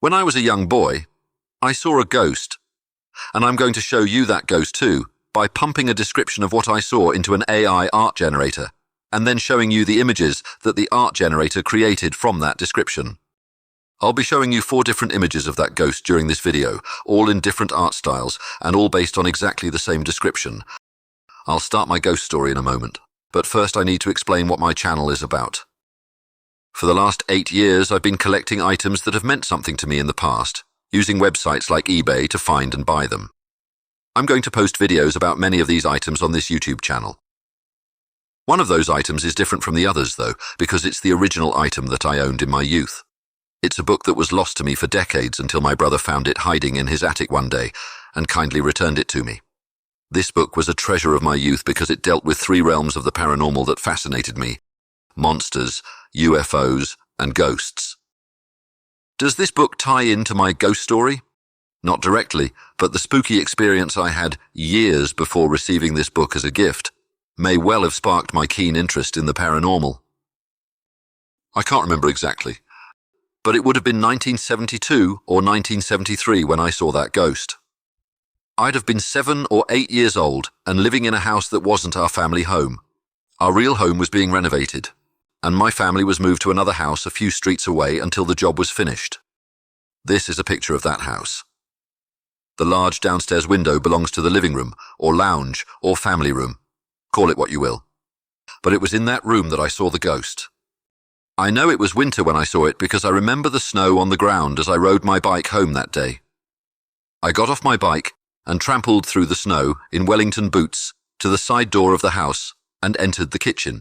When I was a young boy, I saw a ghost, and I'm going to show you that ghost too by pumping a description of what I saw into an AI art generator, and then showing you the images that the art generator created from that description. I'll be showing you 4 different images of that ghost during this video, all in different art styles, and all based on exactly the same description. I'll start my ghost story in a moment, but first I need to explain what my channel is about. For the last 8 years, I've been collecting items that have meant something to me in the past, using websites like eBay to find and buy them. I'm going to post videos about many of these items on this YouTube channel. One of those items is different from the others, though, because it's the original item that I owned in my youth. It's a book that was lost to me for decades until my brother found it hiding in his attic one day and kindly returned it to me. This book was a treasure of my youth because it dealt with 3 realms of the paranormal that fascinated me: monsters, UFOs, and ghosts. Does this book tie into my ghost story? Not directly, but the spooky experience I had years before receiving this book as a gift may well have sparked my keen interest in the paranormal. I can't remember exactly, but it would have been 1972 or 1973 when I saw that ghost. I'd have been 7 or 8 years old and living in a house that wasn't our family home. Our real home was being renovated, and my family was moved to another house a few streets away until the job was finished. This is a picture of that house. The large downstairs window belongs to the living room, or lounge, or family room. Call it what you will. But it was in that room that I saw the ghost. I know it was winter when I saw it because I remember the snow on the ground as I rode my bike home that day. I got off my bike and trampled through the snow in Wellington boots to the side door of the house and entered the kitchen.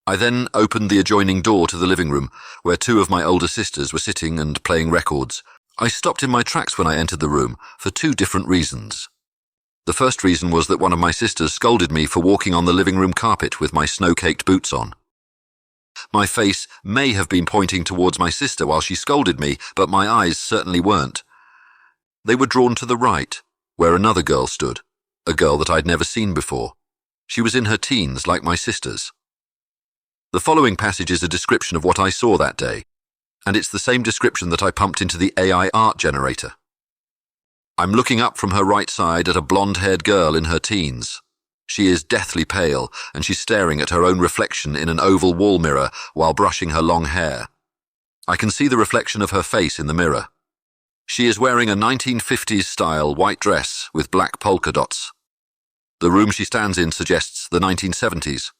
I then opened the adjoining door to the living room, where 2 of my older sisters were sitting and playing records. I stopped in my tracks when I entered the room for 2 different reasons. The first reason was that one of my sisters scolded me for walking on the living room carpet with my snow-caked boots on. My face may have been pointing towards my sister while she scolded me, but my eyes certainly weren't. They were drawn to the right, where another girl stood, a girl that I'd never seen before. She was in her teens, like my sisters. The following passage is a description of what I saw that day, and it's the same description that I pumped into the AI art generator. I'm looking up from her right side at a blonde-haired girl in her teens. She is deathly pale, and she's staring at her own reflection in an oval wall mirror while brushing her long hair. I can see the reflection of her face in the mirror. She is wearing a 1950s-style white dress with black polka dots. The room she stands in suggests the 1970s.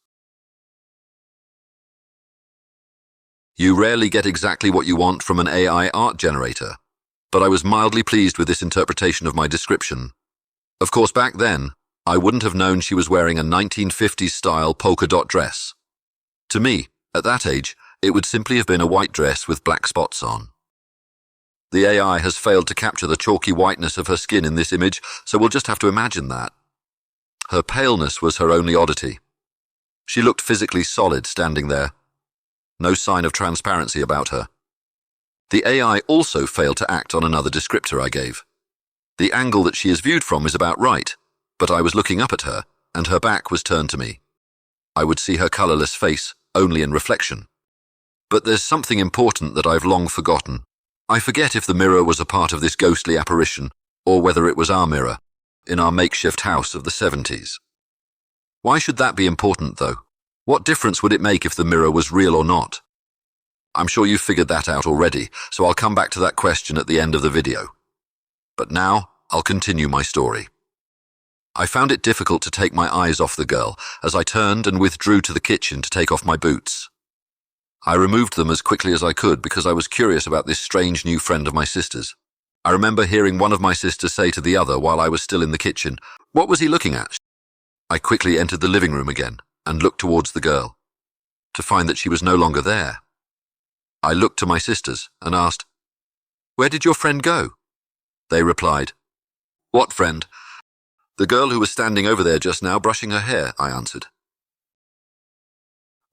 You rarely get exactly what you want from an AI art generator, but I was mildly pleased with this interpretation of my description. Of course, back then, I wouldn't have known she was wearing a 1950s-style polka dot dress. To me, at that age, it would simply have been a white dress with black spots on. The AI has failed to capture the chalky whiteness of her skin in this image, so we'll just have to imagine that. Her paleness was her only oddity. She looked physically solid standing there. No sign of transparency about her. The AI also failed to act on another descriptor I gave. The angle that she is viewed from is about right, but I was looking up at her, and her back was turned to me. I would see her colourless face only in reflection. But there's something important that I've long forgotten. I forget if the mirror was a part of this ghostly apparition, or whether it was our mirror, in our makeshift house of the 70s. Why should that be important, though? What difference would it make if the mirror was real or not? I'm sure you've figured that out already, so I'll come back to that question at the end of the video. But now, I'll continue my story. I found it difficult to take my eyes off the girl as I turned and withdrew to the kitchen to take off my boots. I removed them as quickly as I could because I was curious about this strange new friend of my sister's. I remember hearing one of my sisters say to the other while I was still in the kitchen, "What was he looking at?" I quickly entered the living room again and looked towards the girl, to find that she was no longer there. I looked to my sisters and asked, "Where did your friend go?" They replied, "What friend?" "The girl who was standing over there just now brushing her hair," I answered.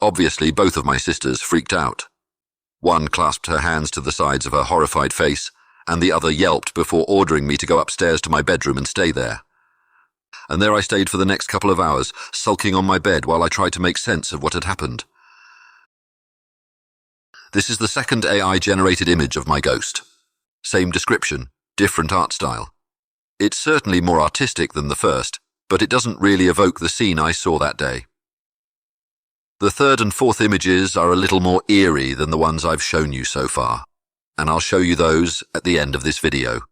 Obviously, both of my sisters freaked out. One clasped her hands to the sides of her horrified face, and the other yelped before ordering me to go upstairs to my bedroom and stay there. And there I stayed for the next couple of hours, sulking on my bed while I tried to make sense of what had happened. This is the second AI-generated image of my ghost. Same description, different art style. It's certainly more artistic than the first, but it doesn't really evoke the scene I saw that day. The third and fourth images are a little more eerie than the ones I've shown you so far, and I'll show you those at the end of this video.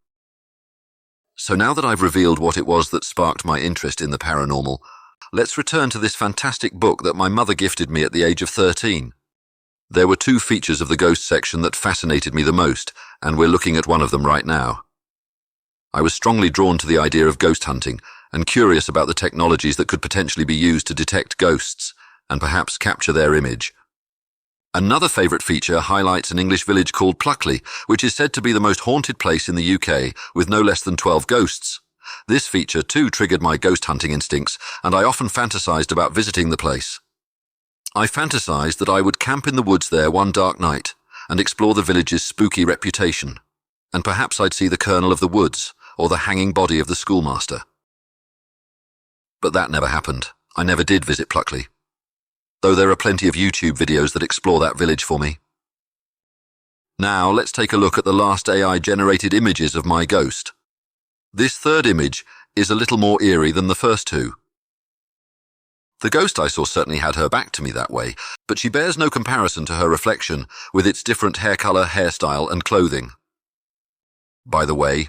So now that I've revealed what it was that sparked my interest in the paranormal, let's return to this fantastic book that my mother gifted me at the age of 13. There were two features of the ghost section that fascinated me the most, and we're looking at one of them right now. I was strongly drawn to the idea of ghost hunting and curious about the technologies that could potentially be used to detect ghosts and perhaps capture their image. Another favourite feature highlights an English village called Pluckley, which is said to be the most haunted place in the UK, with no less than 12 ghosts. This feature too triggered my ghost hunting instincts, and I often fantasised about visiting the place. I fantasised that I would camp in the woods there one dark night and explore the village's spooky reputation, and perhaps I'd see the Colonel of the Woods or the hanging body of the schoolmaster. But that never happened. I never did visit Pluckley, though there are plenty of YouTube videos that explore that village for me. Now let's take a look at the last AI-generated images of my ghost. This third image is a little more eerie than the first two. The ghost I saw certainly had her back to me that way, but she bears no comparison to her reflection with its different hair colour, hairstyle and clothing. By the way,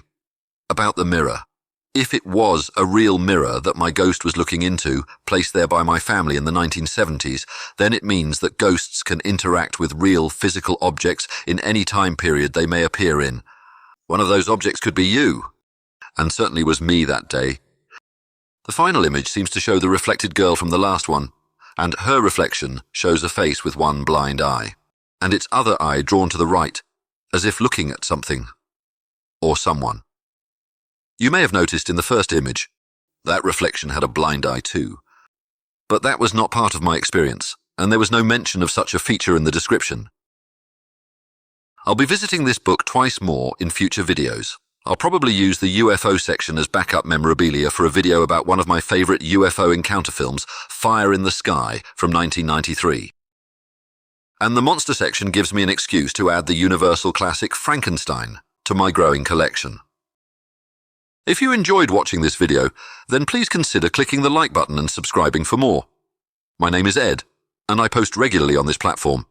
about the mirror. If it was a real mirror that my ghost was looking into, placed there by my family in the 1970s, then it means that ghosts can interact with real physical objects in any time period they may appear in. One of those objects could be you, and certainly was me that day. The final image seems to show the reflected girl from the last one, and her reflection shows a face with one blind eye, and its other eye drawn to the right, as if looking at something, or someone. You may have noticed in the first image, that reflection had a blind eye too. But that was not part of my experience, and there was no mention of such a feature in the description. I'll be visiting this book twice more in future videos. I'll probably use the UFO section as backup memorabilia for a video about one of my favourite UFO encounter films, Fire in the Sky, from 1993. And the monster section gives me an excuse to add the universal classic Frankenstein to my growing collection. If you enjoyed watching this video, then please consider clicking the like button and subscribing for more. My name is Ed, and I post regularly on this platform.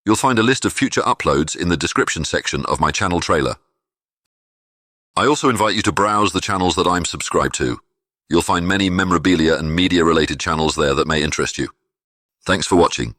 You'll find a list of future uploads in the description section of my channel trailer. I also invite you to browse the channels that I'm subscribed to. You'll find many memorabilia and media-related channels there that may interest you. Thanks for watching.